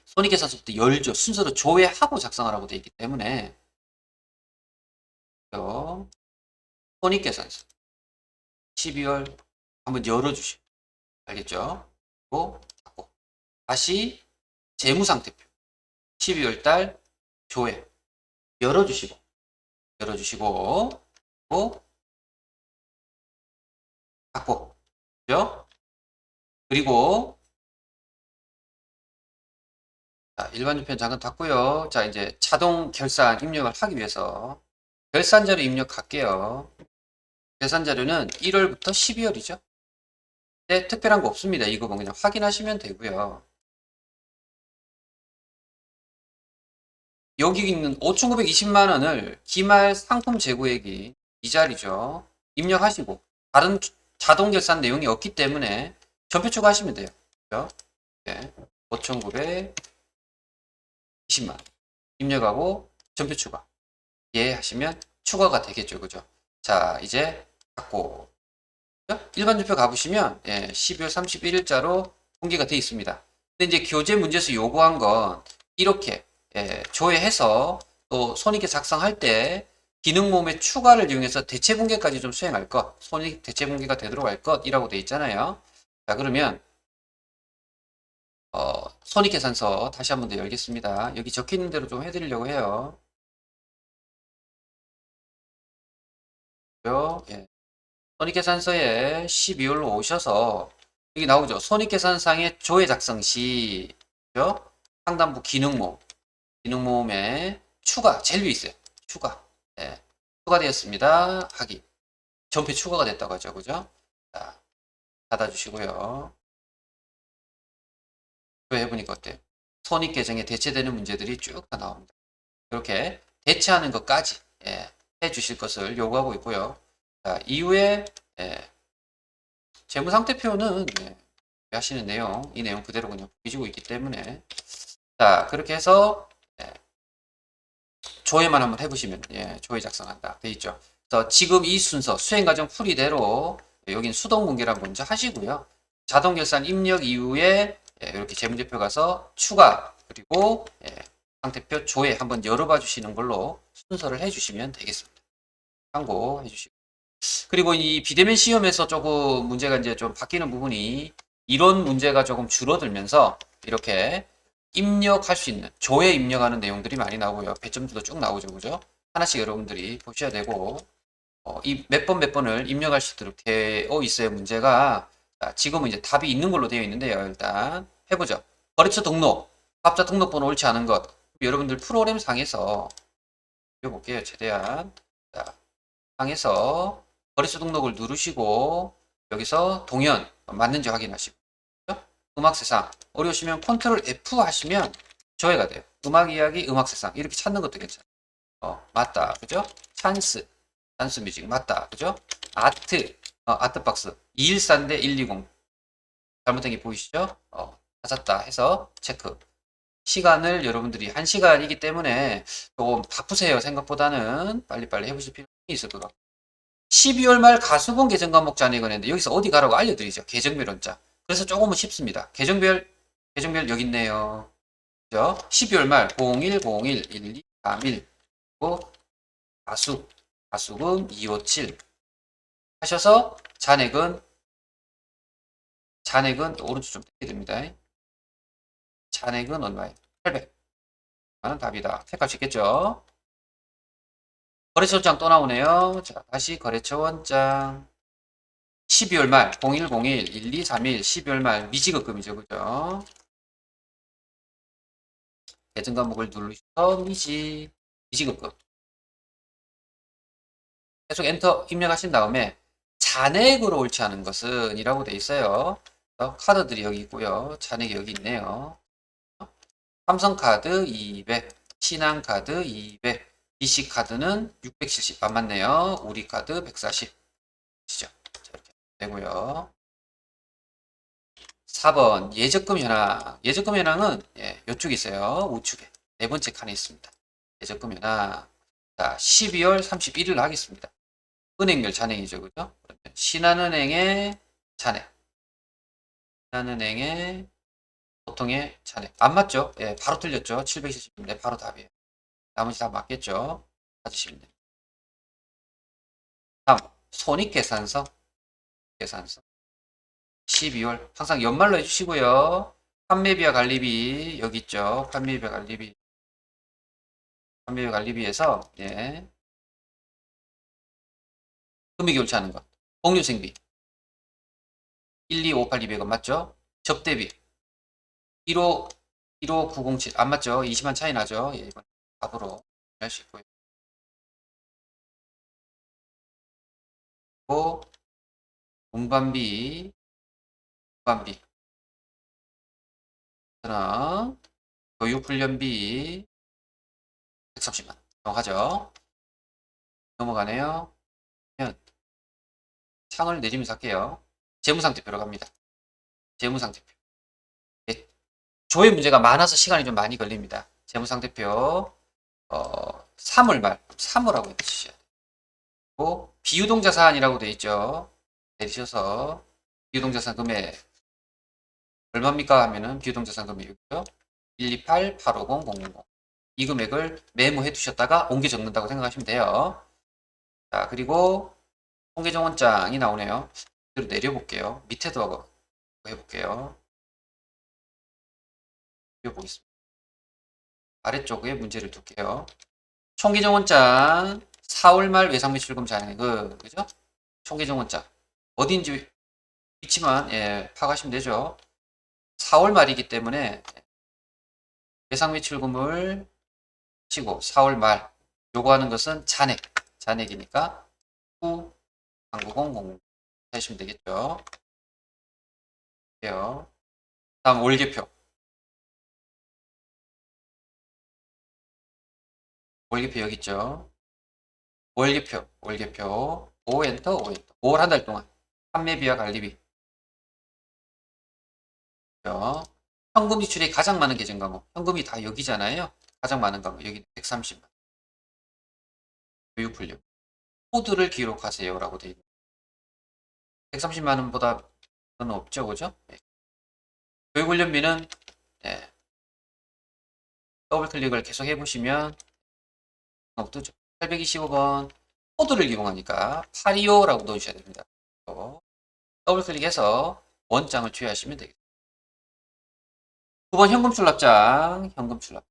손익계산서부터 열죠. 순서로 조회하고 작성하라고 되어 있기 때문에 손익계산서 12월 한번 열어주시고 알겠죠? 그리고 다시 재무상태표 12월 달 조회 열어주시고 닫고 그죠? 그리고 자, 일반유편 잠깐 닫고요. 자, 이제 자동 결산 입력을 하기 위해서 결산자료 입력할게요. 결산자료는 1월부터 12월이죠. 네, 특별한 거 없습니다. 이거 그냥 확인하시면 되고요. 여기 있는 5,920만 원을 기말 상품 재고액이 이 자리죠. 입력하시고 다른 자동 결산 내용이 없기 때문에 전표 추가하시면 돼요. 그렇죠? 네, 5,920만 원 입력하고 전표 추가 하시면 추가가 되겠죠. 그죠? 자, 이제 닫고 일반 전표 가보시면 12월 31일자로 공개가 되어 있습니다. 근데 이제 교재 문제에서 요구한 건 이렇게 조회해서 또 손익계 작성할 때 기능 모음의 추가를 이용해서 대체 분계까지 좀 수행할 것, 손익 대체 분계가 되도록 할 것이라고 돼 있잖아요. 자, 그러면 손익계산서 다시 한번 더 열겠습니다. 여기 적혀 있는 대로 좀 해드리려고 해요. 예. 손익계산서에 12월로 오셔서 여기 나오죠. 손익계산상의 조회 작성 시 그죠? 상단부 기능 모음에 추가 제일 위에 있어요. 추가. 예. 추가되었습니다. 하기. 전표 추가가 됐다고 하죠. 그죠? 자, 닫아주시고요. 해보니까 어때요? 손익 계정에 대체되는 문제들이 쭉 다 나옵니다. 이렇게 대체하는 것까지 해주실 것을 요구하고 있고요. 자, 이후에 재무상태표는 하시는 내용, 이 내용 그대로 그냥 보여주고 있기 때문에 자, 그렇게 해서 조회만 한번 해보시면 조회 작성한다 돼 있죠. 그래서 지금 이 순서 수행과정 풀이대로 여긴 수동 분계를 먼저 하시고요. 자동결산 입력 이후에 이렇게 재무제표 가서 추가 그리고 상태표 조회 한번 열어봐 주시는 걸로 순서를 해주시면 되겠습니다. 참고해 주시고 그리고 이 비대면 시험에서 조금 문제가 이제 좀 바뀌는 부분이 이론 문제가 조금 줄어들면서 이렇게 입력할 수 있는 조회 입력하는 내용들이 많이 나오고요. 배점들도 쭉 나오죠, 그죠? 하나씩 여러분들이 보셔야 되고 이 몇 번 몇 번을 입력할 수 있도록 되어 있어요. 문제가 지금은 이제 답이 있는 걸로 되어 있는데요. 일단 해보죠. 거래처 등록, 합자 등록번호 옳지 않은 것. 여러분들 프로그램 상에서 볼게요. 최대한 자, 상에서 거래처 등록을 누르시고 여기서 동연 맞는지 확인하시고 음악 세상 어려우시면 컨트롤 F 하시면 조회가 돼요. 음악 이야기, 음악 세상 이렇게 찾는 것도 괜찮아요. 맞다, 그죠? 찬스 뮤직 맞다, 그죠? 아트박스 214인데 120 잘못된 게 보이시죠? 찾았다 해서 체크. 시간을 여러분들이 1시간이기 때문에 조금 바쁘세요. 생각보다는 빨리빨리 해보실 필요가 있을 것 같고 12월 말 가수분 계정 과목 잔액은 했는데 여기서 어디 가라고 알려드리죠. 계정별 원자. 그래서 조금은 쉽습니다. 계정별 여기 있네요. 그죠? 12월 말 0101 1231 그리고 가수금 257 하셔서 잔액은 오른쪽 좀 떼게 됩니다. 잔액은 얼마예요? 800. 는 답이다. 택할 수 있겠죠? 거래처 원장 또 나오네요. 자, 다시 거래처 원장. 12월 말 0101 1231 12월 말 미지급금이죠. 그죠? 계정 과목을 누르셔서 미지급금. 계속 엔터 입력하신 다음에 잔액으로 옳지 않은 것은 이라고 돼 있어요. 카드들이 여기 있고요. 잔액이 여기 있네요. 삼성카드 200, 신한카드 200, BC카드는 670. 안 맞네요. 우리카드 140. 시죠. 이렇게 되고요. 4번 예적금 현황. 예적금 현황은 이쪽에 있어요. 우측에. 네 번째 칸에 있습니다. 예적금 현황. 자, 12월 31일 하겠습니다. 은행별 잔액이죠. 그죠? 그러면 신한은행의 잔액. 신한은행의 보통의 잔액. 안 맞죠? 바로 틀렸죠? 770인데 바로 답이에요. 나머지 다 맞겠죠? 찾으시면 돼요. 다음, 손익계산서. 계산서. 12월. 항상 연말로 해주시고요. 판매비와 관리비. 여기 있죠? 판매비와 관리비. 판매비와 관리비에서, 금액이 옳지 않은 것. 공유생비. 1258200원 맞죠? 접대비. 15, 15907. 안 맞죠? 20만 차이 나죠? 이번 답으로 할 수 있고요. 그리고 운반비. 하나, 교육훈련비 130만. 넘어가죠? 넘어가네요. 그러면 창을 내리면서 할게요. 재무상태표로 갑니다. 재무상태표. 조회 문제가 많아서 시간이 좀 많이 걸립니다. 재무상태표 3월 말 3월하고 해주셔야 되고 비유동자산이라고 되어 있죠. 내리셔서 비유동자산 금액 얼마입니까 하면은 비유동자산 금액이고요. 128-850-000. 이 금액을 메모해 두셨다가 옮겨 적는다고 생각하시면 돼요. 자, 그리고 통계정원장이 나오네요. 그대로 내려볼게요. 밑에도 하고 해볼게요. 내려보겠습니다. 아래쪽에 문제를 둘게요. 총계정원장 4월 말 외상매출금 잔액은 그죠? 총계정원장 어딘지 위치만 파악하시면 되죠. 4월 말이기 때문에 외상매출금을 치고 4월 말 요구하는 것은 잔액이니까 후 당구공 하시면 되겠죠. 다음 월계표. 월계표 여기 있죠. 월계표. 오엔터. 5월 한 달 동안 판매비와 관리비. 현금 지출이 가장 많은 계정 과목. 현금이 다 여기잖아요. 가장 많은 과목. 여기 130만. 교육훈련. 코드를 기록하세요라고 되어 있는. 130만 원보다 는 없죠, 그죠? 네. 교육훈련비는 네. 더블 클릭을 계속 해보시면 뜨죠. 825번 코드를 이용하니까 825라고 넣으셔야 됩니다. 더블 클릭해서 원장을 취하시면 되겠습니다. 9번 현금 출납장, 현금 출납.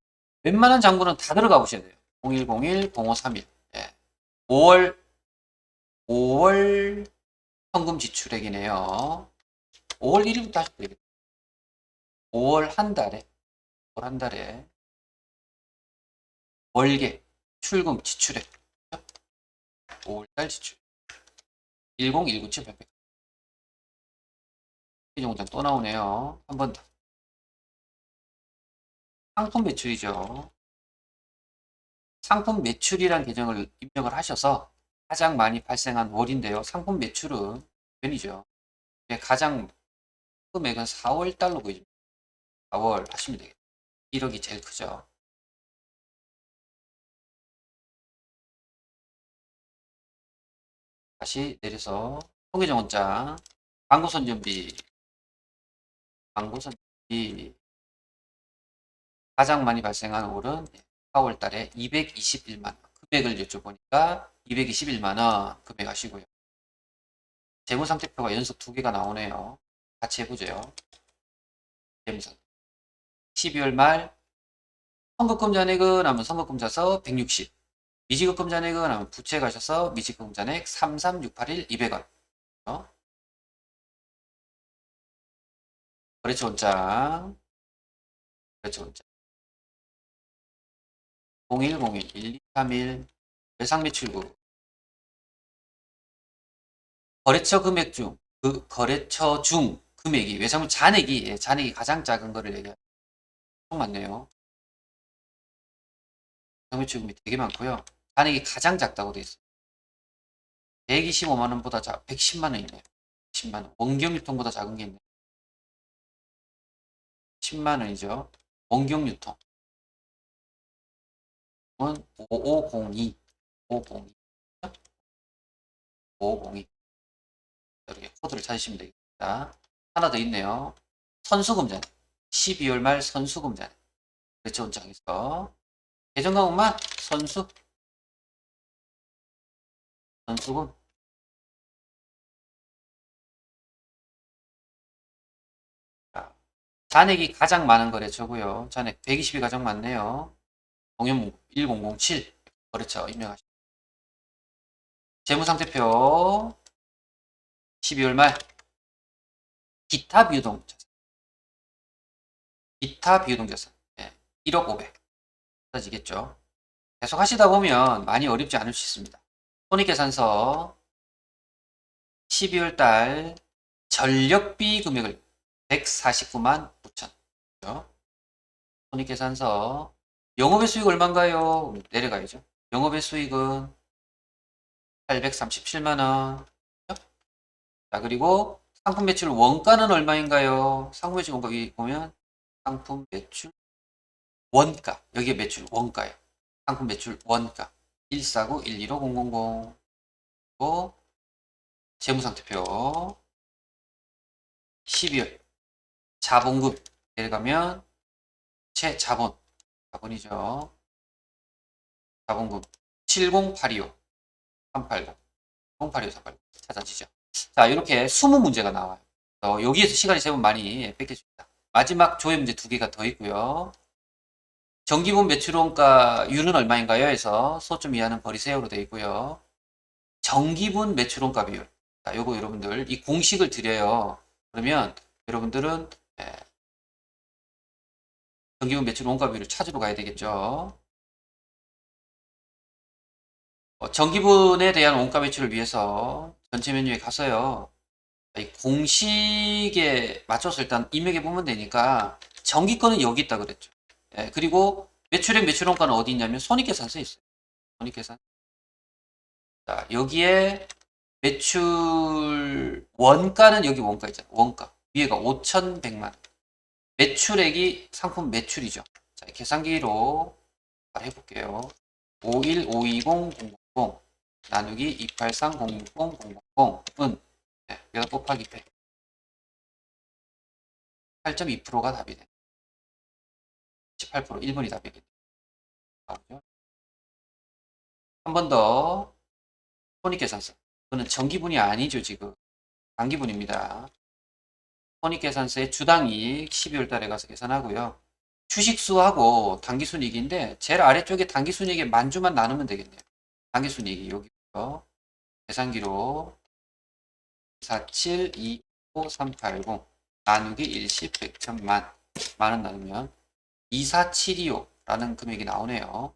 웬만한 장부는 다 들어가 보셔야 돼요. 0101, 0531. 예. 5월 현금 지출액이네요. 5월 1일부터 하시면 되겠다. 5월 한 달에 월계 출금 지출액. 5월달 지출. 10197 800. 이 정장 또 나오네요. 한 번 더. 상품 매출이죠. 상품 매출이란 계정을 입력을 하셔서 가장 많이 발생한 월인데요. 상품 매출은 변이죠. 가장 금액은 4월 달로 보입니다. 4월 하시면 되겠죠. 1억이 제일 크죠. 다시 내려서 통계정원장 광고선전비 가장 많이 발생한 월은 4월 달에 221만 원. 금액을 여쭤보니까 221만 원 금액하시고요. 재무상태표가 연속 2개가 나오네요. 같이 해보죠. 재무상태. 12월 말 선급금 잔액은 하면 선급금 자서 160. 미지급금 잔액은 하면 부채 가셔서 미지급금 잔액 33681 200원. 거래처 원장. 거래처 원장. 0101 1231 외상매출구. 거래처 금액 중 거래처 중 금액이 외상물 잔액이 가장 작은 거를 얘기해요. 엄청 많네요. 외상매출금이 되게 많고요. 잔액이 가장 작다고 되어 있어요. 125만 원보다 110만 원이네요. 10만 원. 원경 유통보다 작은 게 있네요. 10만 원이죠. 원경 유통. 은 5502. 502. 502. 이렇게 코드를 찾으시면 되겠습니다. 하나 더 있네요. 선수금잔. 12월 말 선수금잔. 그렇죠, 원장에서. 계정 과목만 선수금. 자, 잔액이 가장 많은 거래처고요. 잔액 120이 가장 많네요. 동현 1007. 거래처 입력하시고. 재무상태표. 12월 말. 기타 비유동자산. 기타 비유동자산. 1억 500. 따지겠죠. 계속 하시다 보면 많이 어렵지 않을 수 있습니다. 손익계산서 12월 달 전력비 금액을 149만 9천. 손익계산서 영업의 수익 얼마인가요? 내려가야죠. 영업의 수익은 837만 원. 자, 그리고 상품 매출 원가는 얼마인가요? 상품 매출 원가 위에 보면 상품 매출 원가. 여기에 매출 원가예요. 상품 매출 원가. 149 115 000. 또 재무상태표 12월 자본금 내려가면 자본이죠. 자본금 70825 380 0825 380 찾아지죠. 자, 이렇게 20문제가 나와요. 여기에서 시간이 제법 많이 뺏겨집니다. 마지막 조회 문제 두 개가 더 있고요. 정기분 매출원가율은 얼마인가요? 해서 소점 이하는 버리세요로 되어 있고요. 정기분 매출원가 비율. 자, 요거 여러분들 이 공식을 드려요. 그러면 여러분들은 정기분 매출원가 비율을 찾으러 가야 되겠죠. 정기분에 대한 원가 매출을 위해서 전체 메뉴에 가서요. 이 공식에 맞춰서 일단 입력해 보면 되니까 정기권은 여기 있다 그랬죠. 예, 그리고 매출액 매출원가는 어디 있냐면 손익계산서에 있어요. 손익계산. 자, 여기에 매출 원가는 여기 원가 있잖아요. 원가. 위에가 5,100만. 매출액이 상품 매출이죠. 자, 계산기로 해볼게요. 51520 나누기 283060000은 여기다 곱하기 100. 8.2%가 답이 돼. 18% 1번이 답이겠죠. 한 번 더 손익계산서. 이거는 정기분이 아니죠, 지금. 단기분입니다. 손익계산서의 주당이익 12월 달에 가서 계산하고요. 주식수하고 당기순이익인데 제일 아래쪽에 당기순이익의 만주만 나누면 되겠네요. 당기순이익이 여기서 계산기로 4725380 나누기 일시 100천만 만원 나누면 24725라는 금액이 나오네요.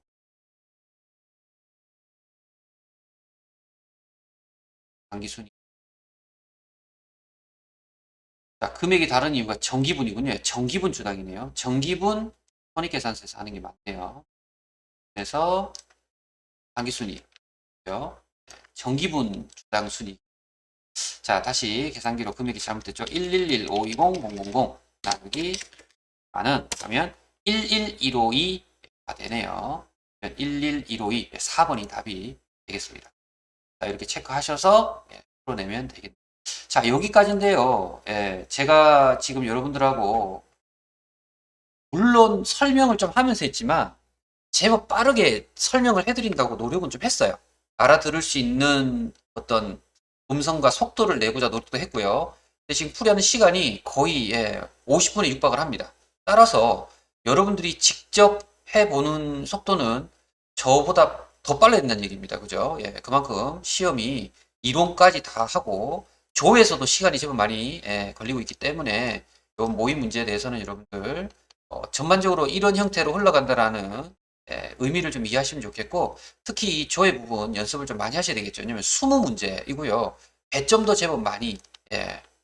당기순이익. 자, 금액이 다른 이유가 정기분이군요. 정기분 주당이네요. 정기분 손익계산서에서 하는 게 맞네요. 그래서 당기순이익이요. 정기분 주당 순이익. 자, 다시 계산기로 금액이 잘못됐죠. 111520000 나누기 만원 하면 11152가 되네요. 11152 4번이 답이 되겠습니다. 자, 이렇게 체크하셔서 풀어내면 되겠네요. 자, 여기까지인데요. 제가 지금 여러분들하고 물론 설명을 좀 하면서 했지만 제법 빠르게 설명을 해드린다고 노력은 좀 했어요. 알아들을 수 있는 어떤 음성과 속도를 내고자 노력도 했고요. 근데 지금 풀이하는 시간이 거의 50분에 육박을 합니다. 따라서 여러분들이 직접 해보는 속도는 저보다 더 빨라야 된다는 얘기입니다. 그죠? 그만큼 시험이 이론까지 다 하고 조에서도 시간이 제법 많이 걸리고 있기 때문에 이 모의 문제에 대해서는 여러분들 전반적으로 이런 형태로 흘러간다라는 의미를 좀 이해하시면 좋겠고 특히 이 조의 부분 연습을 좀 많이 하셔야 되겠죠. 왜냐면 20문제이고요. 배점도 제법 많이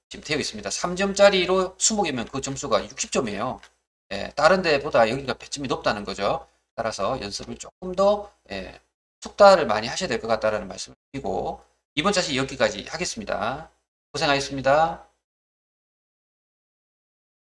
지금 되어 있습니다. 3점짜리로 20개면 그 점수가 60점이에요. 다른 데보다 여기가 배점이 높다는 거죠. 따라서 연습을 조금 더 숙달을 많이 하셔야 될 것 같다는 말씀을 드리고 이번 자시 여기까지 하겠습니다. 고생하셨습니다.